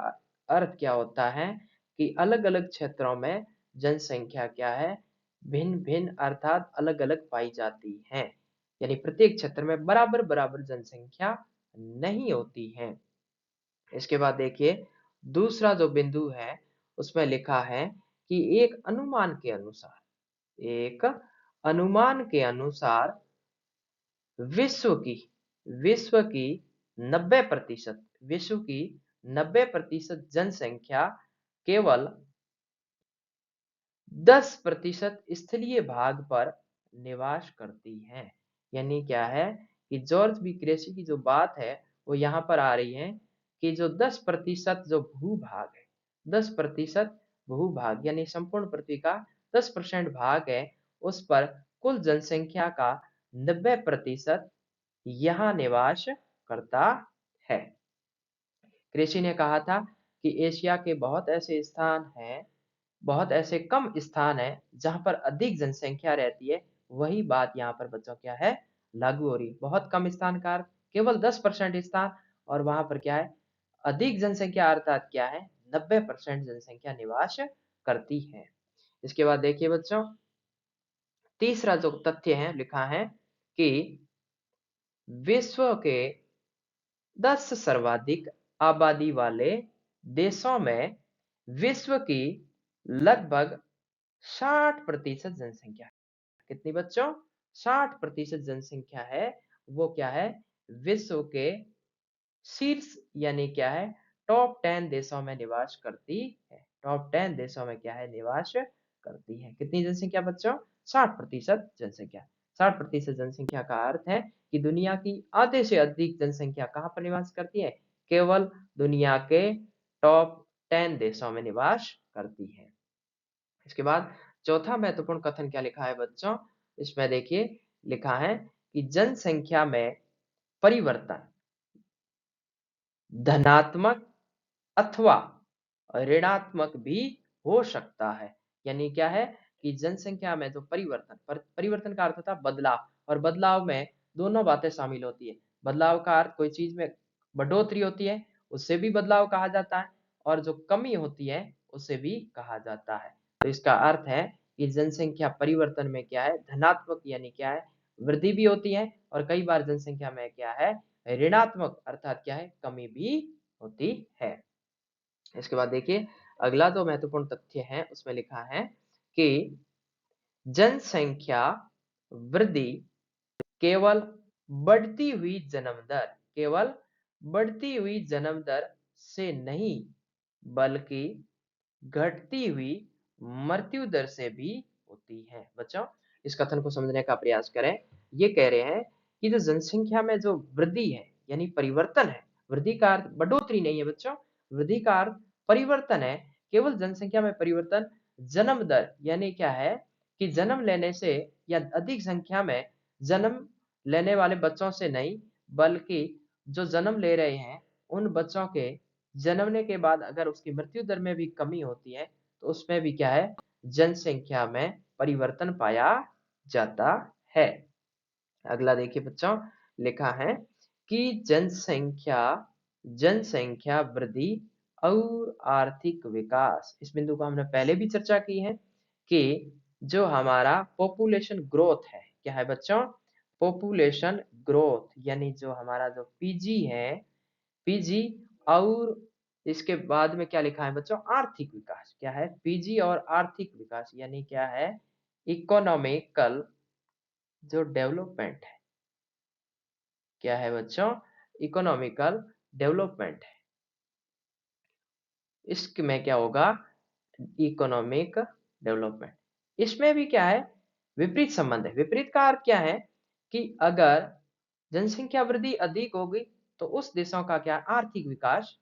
अर्थ क्या होता है कि अलग अलग क्षेत्रों में जनसंख्या क्या है, भिन्न भिन्न अर्थात अलग अलग पाई जाती है। यानी प्रत्येक क्षेत्र में बराबर बराबर जनसंख्या नहीं होती है। इसके बाद देखिए, दूसरा जो बिंदु है उसमें लिखा है कि एक अनुमान के अनुसार विश्व की विश्व की 90%, विश्व की 90% जनसंख्या केवल 10% स्थलीय भाग पर निवास करती है। यानी क्या है कि जॉर्ज बी क्रेसी की जो बात है वो यहाँ पर आ रही है कि जो 10% जो भूभाग है, 10% भूभाग यानी संपूर्ण पृथ्वी का 10% भाग है, उस पर कुल जनसंख्या का 90% यहाँ निवास करता है। क्रेसी ने कहा था कि एशिया के बहुत ऐसे स्थान हैं, बहुत ऐसे कम स्थान हैं जहां पर अधिक जनसंख्या रहती है। वही बात यहाँ पर बच्चों क्या है, लागू हो रही है। बहुत कम स्थान का अर्थ केवल 10% स्थान, और वहां पर क्या है, अधिक जनसंख्या अर्थात क्या है, 90% जनसंख्या निवास करती है। इसके बाद देखिए बच्चों, तीसरा जो तथ्य है लिखा है कि विश्व के 10 सर्वाधिक आबादी वाले देशों में विश्व की लगभग 60% जनसंख्या, कितनी बच्चों, 60% जनसंख्या है वो क्या है, विश्व के शीर्ष यानी क्या है, टॉप 10 देशों में निवास करती है। टॉप 10 देशों में क्या है, निवास करती है। कितनी जनसंख्या बच्चों, 60% जनसंख्या। 60% जनसंख्या का अर्थ है कि दुनिया की आधे से अधिक जनसंख्या कहाँ पर निवास करती है, केवल दुनिया के टॉप 10 देशों में निवास करती है। इसके बाद चौथा महत्वपूर्ण कथन क्या लिखा है बच्चों, इसमें देखिए लिखा है कि जनसंख्या में परिवर्तन धनात्मक अथवा ऋणात्मक भी हो सकता है। यानी क्या है कि जनसंख्या में जो परिवर्तन का अर्थ होता है बदलाव, और बदलाव में दोनों बातें शामिल होती है। बदलाव का अर्थ कोई चीज में बढ़ोतरी होती है, उससे भी बदलाव कहा जाता है, और जो कमी होती है उसे भी कहा जाता है। तो इसका अर्थ है कि जनसंख्या परिवर्तन में क्या है, धनात्मक यानी क्या है, वृद्धि भी होती है, और कई बार जनसंख्या में क्या है, ऋणात्मक अर्थात क्या है, कमी भी होती है। इसके बाद देखिए अगला जो महत्वपूर्ण तथ्य है उसमें लिखा है कि जनसंख्या वृद्धि केवल बढ़ती हुई जन्म दर, केवल बढ़ती हुई जन्म दर से नहीं बल्कि घटती हुई मृत्यु दर से भी होती है। बच्चों इस कथन को समझने का प्रयास करें। ये कह रहे हैं कि जो जनसंख्या में जो वृद्धि है यानी परिवर्तन है, वृद्धि का अर्थ बढ़ोतरी नहीं है बच्चों, वृद्धि का अर्थ परिवर्तन है। केवल जनसंख्या में परिवर्तन जन्म दर यानी क्या है कि जन्म लेने से या अधिक संख्या में जन्म लेने वाले बच्चों से नहीं, बल्कि जो जन्म ले रहे हैं उन बच्चों के जन्मने के बाद अगर उसकी मृत्यु दर में भी कमी होती है तो उसमें भी क्या है, जनसंख्या में परिवर्तन पाया जाता है। अगला देखिए बच्चों लिखा है कि जनसंख्या जनसंख्या वृद्धि और आर्थिक विकास, इस बिंदु को हमने पहले भी चर्चा की है कि जो हमारा पॉपुलेशन ग्रोथ है, क्या है बच्चों, पॉपुलेशन ग्रोथ यानी जो हमारा जो पीजी है, पीजी, और इसके बाद में क्या लिखा है बच्चों, आर्थिक विकास, क्या है, पीजी और आर्थिक विकास यानी क्या है, इकोनॉमिकल जो डेवलपमेंट है, क्या है बच्चों, इकोनॉमिकल डेवलपमेंट है। इसमें क्या होगा, इकोनॉमिक डेवलपमेंट, इसमें भी क्या है, विपरीत संबंध है। विपरीत का अर्थ क्या है कि अगर जनसंख्या वृद्धि अधिक होगी तो उस देशों का क्या, आर्थिक विकास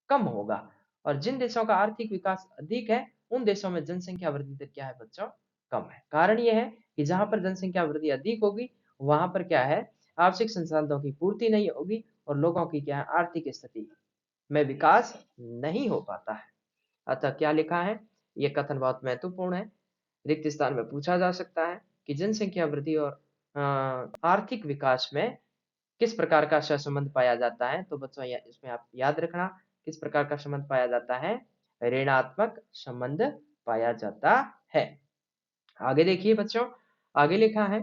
कम होगा, और जिन देशों का आर्थिक विकास अधिक है उन देशों में जनसंख्या वृद्धि दर क्या है बच्चों, कम है। कारण यह है कि जहां पर जनसंख्या वृद्धि अधिक होगी वहां पर क्या है, आवश्यक संसाधनों की पूर्ति नहीं होगी और लोगों की क्या है, आर्थिक स्थिति में विकास नहीं हो पाता है। अतः क्या लिखा है, यह कथन बहुत महत्वपूर्ण है, रिक्त स्थान में पूछा जा सकता है कि जनसंख्या वृद्धि और आर्थिक विकास में किस प्रकार का सहसंबंध पाया जाता है। तो बच्चों इसमें आप याद रखना किस प्रकार का संबंध पाया जाता है, ऋणात्मक संबंध पाया जाता है। आगे देखिए बच्चों, आगे लिखा है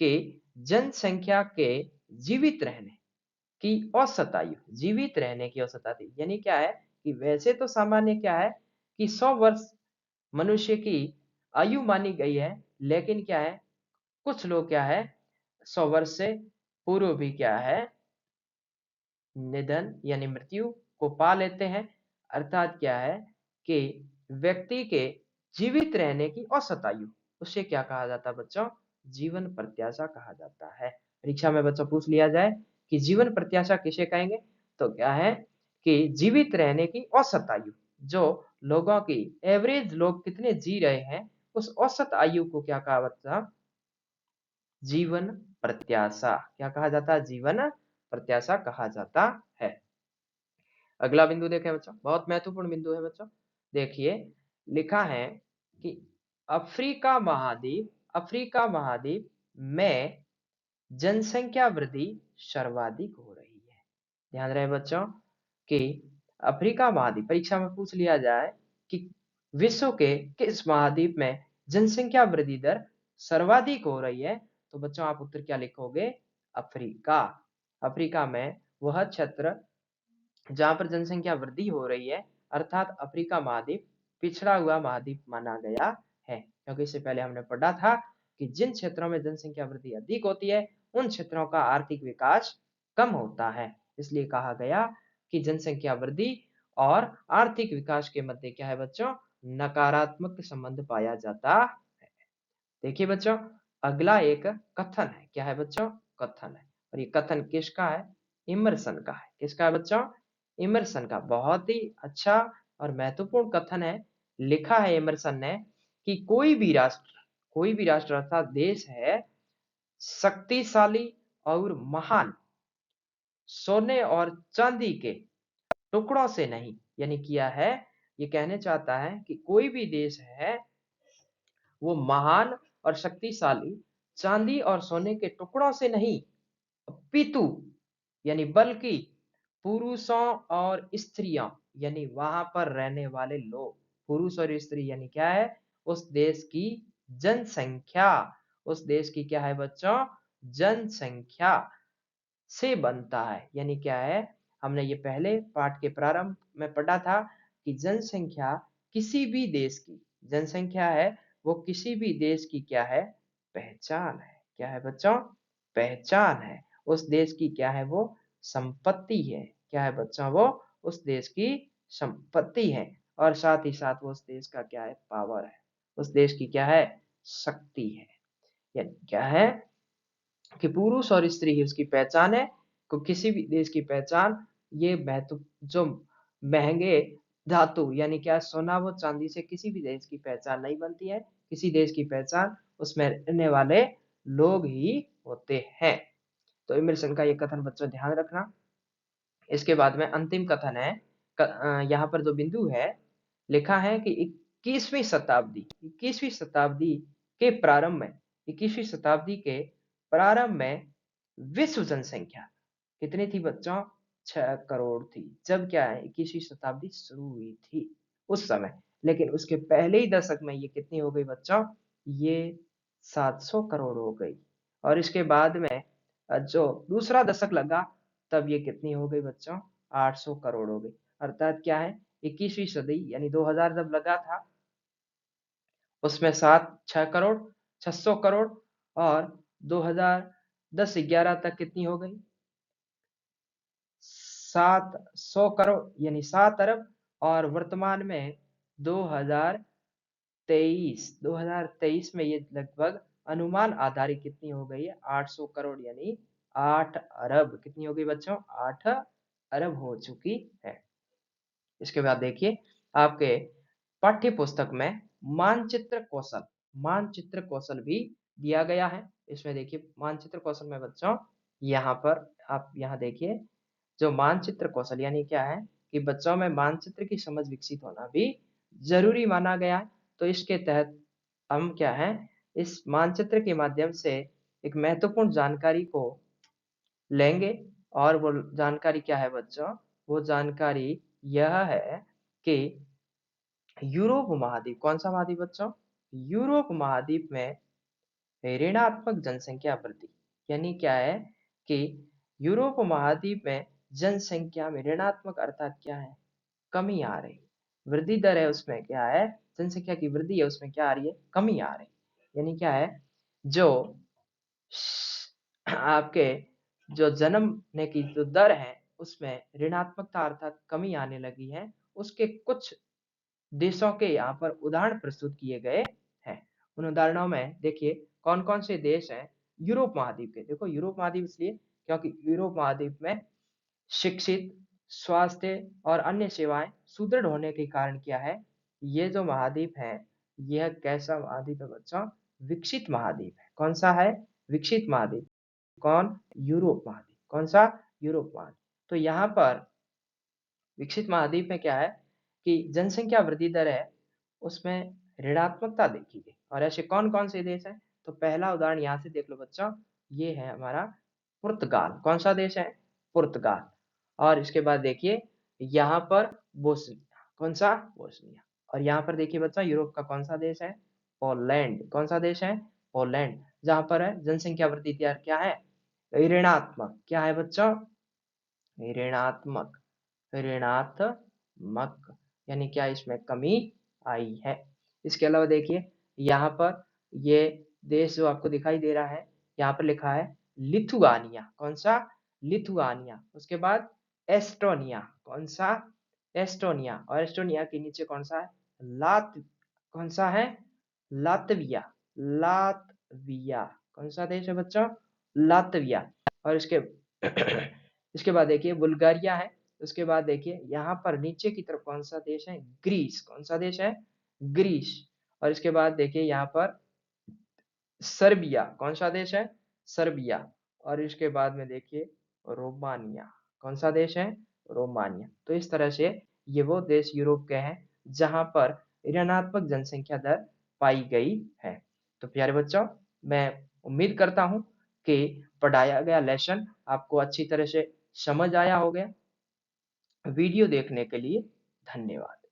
कि जनसंख्या के जीवित रहने की औसत आयु, जीवित रहने की औसत आयु यानी क्या है कि वैसे तो सामान्य क्या है कि 100 वर्ष मनुष्य की आयु मानी गई है, लेकिन क्या है कुछ लोग क्या है 100 वर्ष से पूर्व भी क्या है निधन यानी मृत्यु को पा लेते हैं। अर्थात क्या है कि व्यक्ति के जीवित रहने की औसत आयु, उसे क्या कहा जाता है बच्चों, जीवन प्रत्याशा कहा जाता है। परीक्षा में बच्चों पूछ लिया जाए कि जीवन प्रत्याशा किसे कहेंगे, तो क्या है कि जीवित रहने की औसत आयु, जो लोगों की एवरेज लोग कितने जी रहे हैं उस औसत आयु को क्या कहा बच्चा, जीवन प्रत्याशा, क्या कहा जाता है, जीवन प्रत्याशा कहा जाता है। अगला बिंदु देखें बच्चों, बहुत महत्वपूर्ण बिंदु है बच्चों। देखिए लिखा है कि अफ्रीका महाद्वीप में जनसंख्या वृद्धि सर्वाधिक हो रही है। ध्यान रहे बच्चों कि अफ्रीका महाद्वीप, परीक्षा में पूछ लिया जाए कि विश्व के किस महाद्वीप में जनसंख्या वृद्धि दर सर्वाधिक हो रही है, तो बच्चों आप उत्तर क्या लिखोगे, अफ्रीका। अफ्रीका में वह क्षेत्र जहां पर जनसंख्या वृद्धि हो रही है, अर्थात अफ्रीका महाद्वीप पिछड़ा हुआ महाद्वीप माना गया है, क्योंकि इससे पहले हमने पढ़ा था कि जिन क्षेत्रों में जनसंख्या वृद्धि अधिक होती है उन क्षेत्रों का आर्थिक विकास कम होता है, इसलिए कहा गया कि जनसंख्या वृद्धि और आर्थिक विकास के मध्य क्या है बच्चों, नकारात्मक संबंध पाया जाता है। देखिए बच्चों अगला एक कथन है, क्या है बच्चों, कथन है, और ये कथन किसका है, इमर्सन का है। किसका है बच्चों, इमर्सन का। बहुत ही अच्छा और महत्वपूर्ण कथन है, लिखा है इमर्सन ने कि कोई भी राष्ट्र अर्थात देश है शक्तिशाली और महान सोने और चांदी के टुकड़ों से नहीं, यानी किया है, ये कहने चाहता है कि कोई भी देश है वो महान और शक्तिशाली चांदी और सोने के टुकड़ों से नहीं अपितु यानी बल्कि पुरुषों और स्त्रियों यानी वहां पर रहने वाले लोग, पुरुष और स्त्री यानी क्या है, उस देश की जनसंख्या, उस देश की क्या है बच्चों, जनसंख्या से बनता है। यानी क्या है, हमने ये पहले पाठ के प्रारंभ में पढ़ा था कि जनसंख्या किसी भी देश की, जनसंख्या है वो किसी भी देश की क्या है, पहचान है। क्या है बच्चों, पहचान है। उस देश की क्या है, वो संपत्ति है। क्या है बच्चों, वो उस देश की संपत्ति है और साथ ही साथ वो उस देश का क्या है, पावर है, उस देश की क्या है, शक्ति है। यानी क्या है कि पुरुष और स्त्री ही उसकी पहचान है। को किसी भी देश की पहचान, ये महत्व जो महंगे धातु यानी क्या, सोना व चांदी से किसी भी देश की पहचान नहीं बनती है। किसी देश की पहचान उसमें रहने वाले लोग ही होते हैं। तो इमर्सन का ये कथन बच्चों ध्यान रखना। इसके बाद में अंतिम कथन है, यहाँ पर जो बिंदु है लिखा है कि 21वीं शताब्दी के प्रारंभ में, 21वीं शताब्दी के प्रारंभ में विश्व जनसंख्या कितनी थी बच्चों, 6 करोड़ थी। जब क्या है 21वीं शताब्दी शुरू हुई थी उस समय, लेकिन उसके पहले ही दशक में ये कितनी हो गई बच्चों, ये 700 करोड़ हो गई। और इसके बाद में जो दूसरा दशक लगा तब ये कितनी हो गई बच्चों, 800 करोड़ हो गई। अर्थात क्या है, 21वीं सदी यानी 2000 जब लगा था उसमें 6 करोड़, 600 करोड़, और 2010-11 तक कितनी हो गई, 700 करोड़ यानी 7 अरब। और वर्तमान में 2023 में ये लगभग अनुमान आधारित कितनी हो गई है, 800 करोड़ यानी 8 अरब। कितनी हो गई बच्चों, 8 अरब हो चुकी है। इसके बाद देखिए आपके पाठ्य पुस्तक में मानचित्र कौशल भी दिया गया है। इसमें देखिए मानचित्र कौशल में बच्चों, यहाँ पर आप यहाँ देखिए, जो मानचित्र कौशल यानी क्या है कि बच्चों में मानचित्र की समझ विकसित होना भी जरूरी माना गया है। तो इसके तहत हम क्या है, इस मानचित्र के माध्यम से एक महत्वपूर्ण जानकारी को लेंगे। और वो जानकारी क्या है बच्चों, वो जानकारी यह है कि यूरोप महाद्वीप, कौन सा महाद्वीप बच्चों, यूरोप महाद्वीप में ऋणात्मक जनसंख्या वृद्धि, यानी क्या है कि यूरोप महाद्वीप में जनसंख्या में ऋणात्मक अर्थात क्या है, कमी आ रही, वृद्धि दर है उसमें क्या है, जनसंख्या की वृद्धि है उसमें क्या आ रही है, कमी आ रही। यानी क्या है, जो आपके जो जन्मने की जो दर है उसमें ऋणात्मकता अर्थात कमी आने लगी है। उसके कुछ देशों के यहाँ पर उदाहरण प्रस्तुत किए गए हैं। उन उदाहरणों में देखिए कौन कौन से देश हैं यूरोप महाद्वीप के। देखो यूरोप महाद्वीप इसलिए क्योंकि यूरोप महाद्वीप में शिक्षित, स्वास्थ्य और अन्य सेवाएं सुदृढ़ होने के कारण क्या है, ये जो महाद्वीप है यह कैसा महाद्वीप है बच्चों, विकसित महाद्वीप है। कौन सा है, विकसित महाद्वीप। कौन, यूरोप महाद्वीप। कौन सा, यूरोप महाद्वीप। तो यहाँ पर विकसित महाद्वीप में क्या है कि जनसंख्या वृद्धि दर है उसमें ऋणात्मकता देखी गई। और ऐसे कौन कौन से देश हैं, तो पहला उदाहरण यहाँ से देख लो बच्चों, ये है हमारा पुर्तगाल। कौन सा देश है, पुर्तगाल। और इसके बाद देखिए यहाँ पर बोस्निया, कौन सा, बोस्निया। और यहाँ पर देखिए बच्चों यूरोप का कौन सा देश है, पोलैंड। कौन सा देश है, पोलैंड। जहाँ पर है जनसंख्या वृद्धि दर क्या है, ऋणात्मक। क्या है बच्चों, ऋणात्मक, ऋणात्मक यानी क्या, इसमें कमी आई है। इसके अलावा देखिए यहाँ पर ये देश जो आपको दिखाई दे रहा है, यहाँ पर लिखा है लिथुआनिया। कौन सा, लिथुआनिया। उसके बाद एस्टोनिया। कौन सा, एस्टोनिया। और एस्टोनिया के नीचे कौन सा है, लात, कौन सा है, लातविया, लातविया। कौन सा देश है बच्चों, लातविया। और इसके इसके बाद देखिए बुल्गारिया है। उसके बाद देखिए यहाँ पर नीचे की तरफ कौन सा देश है, ग्रीस। कौन सा देश है, ग्रीस। और इसके बाद देखिए यहाँ पर सर्बिया, कौन सा देश है? सर्बिया। और इसके बाद में देखिए रोमानिया, कौन सा देश है? रोमानिया। तो इस तरह से ये वो देश यूरोप के हैं जहां पर ऋणात्मक जनसंख्या दर पाई गई है। तो प्यारे बच्चों, मैं उम्मीद करता हूं कि पढ़ाया गया लेसन आपको अच्छी तरह से समझ आया होगा। वीडियो देखने के लिए धन्यवाद।